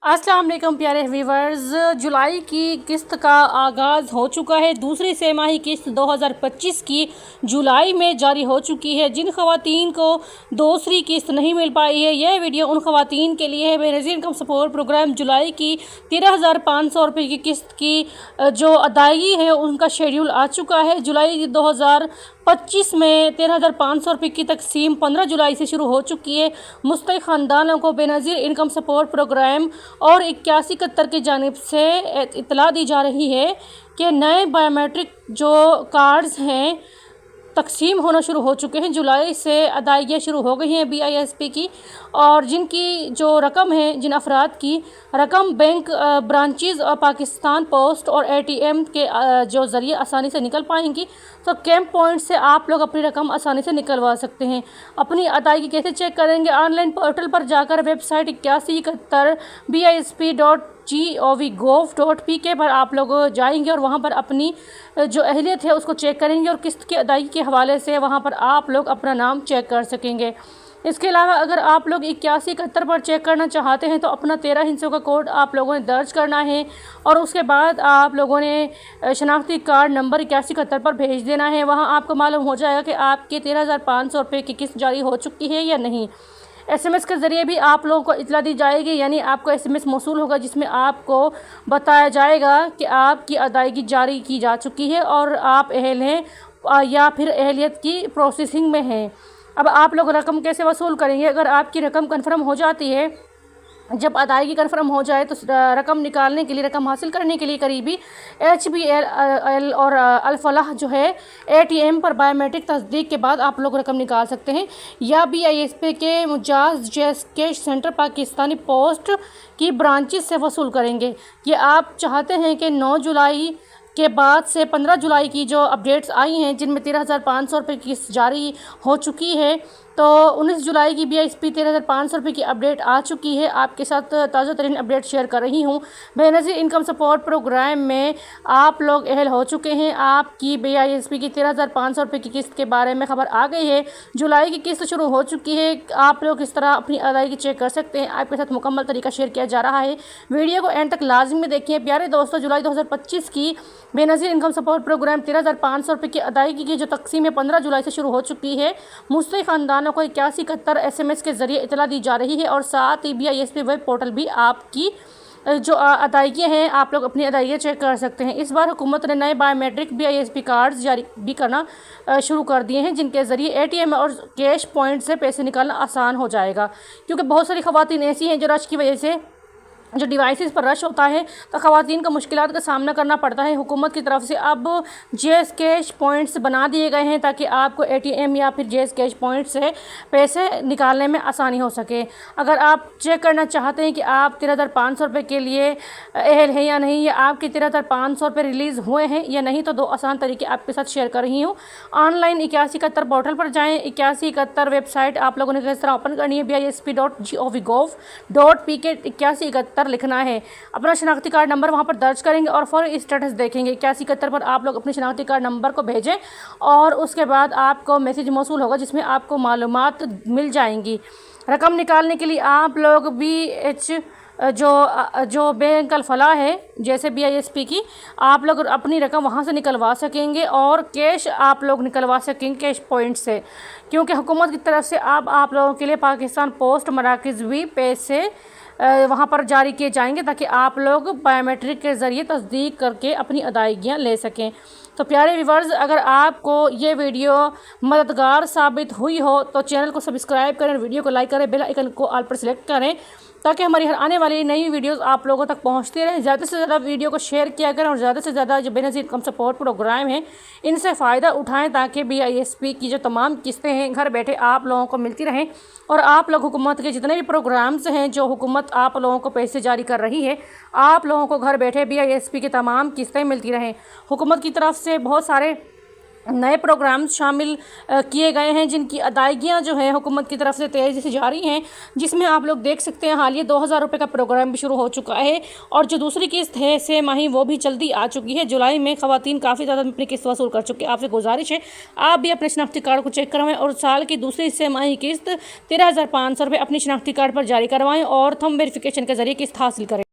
अस्सलाम वालेकुम प्यारे व्यूवर्स। जुलाई की किस्त का आगाज़ हो चुका है। दूसरी सेमाही किस्त 2025 की जुलाई में जारी हो चुकी है। जिन ख़वातीन को दूसरी किस्त नहीं मिल पाई है, यह वीडियो उन ख़वातीन के लिए है। बेनज़ीर इनकम सपोर्ट प्रोग्राम जुलाई की 13,500 रुपये की किस्त की जो अदायगी है उनका शेड्यूल आ चुका है। जुलाई 2025 में 13,500 रुपये की तकसीम 15 जुलाई से शुरू हो चुकी है। मुस्तहिक़ ख़ानदानों को बेनज़ीर इनकम सपोर्ट प्रोग्राम और 8171 की जानिब से इत्तला दी जा रही है कि नए बायोमेट्रिक जो कार्ड्स हैं तकसीम होना शुरू हो चुके हैं। जुलाई से अदायगियाँ शुरू हो गई हैं BISP की, और जिनकी जो रकम है, जिन अफराद की रकम बैंक ब्रांचेज़ और पाकिस्तान पोस्ट और ATM के जो ज़रिए आसानी से निकल पाएंगी, तो कैंप पॉइंट से आप लोग अपनी रकम आसानी से निकलवा सकते हैं। अपनी अदायगी कैसे चेक करेंगे? ऑनलाइन पोर्टल पर जाकर वेबसाइट 8171 BISP.gov.pk पर आप लोग जाएंगे और वहाँ पर अपनी जो अहलियत है उसको चेक करेंगे, और किस्त की अदायगी के हवाले से वहाँ पर आप लोग अपना नाम चेक कर सकेंगे। इसके अलावा अगर आप लोग 8171 पर चेक करना चाहते हैं तो अपना 13 हिस्सों का कोड आप लोगों ने दर्ज करना है, और उसके बाद आप लोगों ने शनाख्ती कार्ड नंबर 8171 पर भेज देना है। वहाँ आपको मालूम हो जाएगा कि आपके 13,500 रुपये की किस्त जारी हो चुकी है या नहीं। SMS के ज़रिए भी आप लोगों को इतला दी जाएगी, यानी आपको SMS मौसूल होगा जिसमें आपको बताया जाएगा कि आपकी अदायगी जारी की जा चुकी है और आप अहल हैं या फिर अहलियत की प्रोसेसिंग में हैं। अब आप लोग रकम कैसे वसूल करेंगे? अगर आपकी रकम कन्फर्म हो जाती है, जब अदायगी कन्फर्म हो जाए तो रकम निकालने के लिए, रकम हासिल करने के लिए करीबी HBL और अल-फलाह जो है ATM पर बायोमेट्रिक तस्दीक के बाद आप लोग रकम निकाल सकते हैं, या BISP के मुजाज कैश सेंटर पाकिस्तानी पोस्ट की ब्रांचेस से वसूल करेंगे। ये आप चाहते हैं कि 9 जुलाई के बाद से 15 जुलाई की जो अपडेट्स आई हैं जिनमें 13,500 रुपये की किस्त जारी हो चुकी है, तो 19 जुलाई की BISP 13,500 रुपये की अपडेट आ चुकी है। आपके साथ ताज़ा तरीन अपडेट शेयर कर रही हूँ। बेनज़ीर इनकम सपोर्ट प्रोग्राम में आप लोग अहल हो चुके हैं। आपकी BISP की 13,500 रुपये की किस्त के बारे में खबर आ गई है। जुलाई की किस्त शुरू हो चुकी है। आप लोग इस तरह अपनी अदायगी चेक कर सकते हैं। आपके साथ मुकम्मल तरीका शेयर किया जा रहा है। वीडियो को एंड तक लाजमी देखें। प्यारे दोस्तों, जुलाई 2025 की बेनज़ीर इनकम सपोर्ट प्रोग्राम 13,500 रुपये की अदायगी की जो तकसीम है 15 जुलाई से शुरू हो चुकी है। मुस्तहिक़ ख़ानदानों को 8171 SMS के ज़रिए इतला दी जा रही है, और साथ ही BISP वेब पोर्टल भी आपकी जो अदायगियाँ हैं आप लोग अपनी अदायगियाँ चेक कर सकते हैं। इस बार हुकूमत ने नए बायोमेट्रिक BISP कार्ड्स जारी भी करना शुरू कर दिए हैं, जिनके ज़रिए ATM और कैश पॉइंट से पैसे निकालना आसान हो जाएगा, क्योंकि बहुत सारी ख़वातीन ऐसी हैं जो रश की वजह से, जो डिवाइसेस पर रश होता है तो ख़वातीन को मुश्किलात का सामना करना पड़ता है। हुकूमत की तरफ से अब JS कैश पॉइंट्स बना दिए गए हैं ताकि आपको ATM या फिर JS कैश पॉइंट से पैसे निकालने में आसानी हो सके। अगर आप चेक करना चाहते हैं कि आप 13,500 रुपये के लिए अहल हैं या नहीं, या आपके 13,500 रुपये रिलीज़ हुए हैं या नहीं, तो 2 आसान तरीके आपके साथ शेयर कर रही हूँ। ऑनलाइन 8171 पोर्टल पर जाएँ। 8171 वेबसाइट आप लोगों ने किस तरह ओपन करनी है? BISP.gov.pk 8171 लिखना है। अपना शनाख्ती कार्ड नंबर वहाँ पर दर्ज करेंगे और फॉर स्टेटस देखेंगे। 8171 पर आप लोग अपने शनाख्ती कार्ड नंबर को भेजें, और उसके बाद आपको मैसेज मौसूल होगा जिसमें आपको मालूमात मिल जाएंगी। रकम निकालने के लिए आप लोग जो बैंक अल-फलाह है जैसे BISP की, आप लोग अपनी रकम वहाँ से निकलवा सकेंगे, और कैश आप लोग निकलवा सकेंगे कैश पॉइंट से, क्योंकि हुकूमत की तरफ से अब आप लोगों के लिए पाकिस्तान पोस्ट मराकज़ भी पैसे वहाँ पर जारी किए जाएंगे ताकि आप लोग बायोमेट्रिक के ज़रिए तस्दीक करके अपनी अदायगियाँ ले सकें। तो प्यारे व्यूवर्स, अगर आपको ये वीडियो मददगार साबित हुई हो तो चैनल को सब्सक्राइब करें, वीडियो को लाइक करें, बेल आइकन को ऑल पर सेलेक्ट करें, ताकि हमारी हर आने वाली नई वीडियोस आप लोगों तक पहुंचती रहें। ज़्यादा से ज़्यादा वीडियो को शेयर किया करें, और ज़्यादा से ज़्यादा जो बेनज़ीर इनकम सपोर्ट प्रोग्राम है इनसे फ़ायदा उठाएं, ताकि BISP की जो तमाम किस्तें हैं घर बैठे आप लोगों को मिलती रहें, और आप लोग हुकूमत के जितने भी प्रोग्राम्स हैं जो हुकूमत आप लोगों को पैसे जारी कर रही है, आप लोगों को घर बैठे BISP की तमाम किस्तें मिलती रहें। हुकूमत की तरफ से बहुत सारे نئے پروگرامز شامل کیے گئے ہیں جن کی ادائیگیاں جو ہیں حکومت کی طرف سے تیزی سے جاری ہیں، جس میں آپ لوگ دیکھ سکتے ہیں حالیہ 2000 روپے کا پروگرام بھی شروع ہو چکا ہے، اور جو دوسری قسط ہے 6 ماہی وہ بھی جلدی آ چکی ہے۔ جولائی میں خواتین کافی زیادہ اپنی قسط وصول کر چکے ہیں۔ آپ سے گزارش ہے آپ بھی اپنے شناختی کارڈ کو چیک کروائیں اور سال کی دوسری 6 ماہی قسط 13,500 روپے اپنی شناختی کارڈ پر جاری کروائیں اور تھم ویریفیکیشن کے ذریعے قسط حاصل کریں۔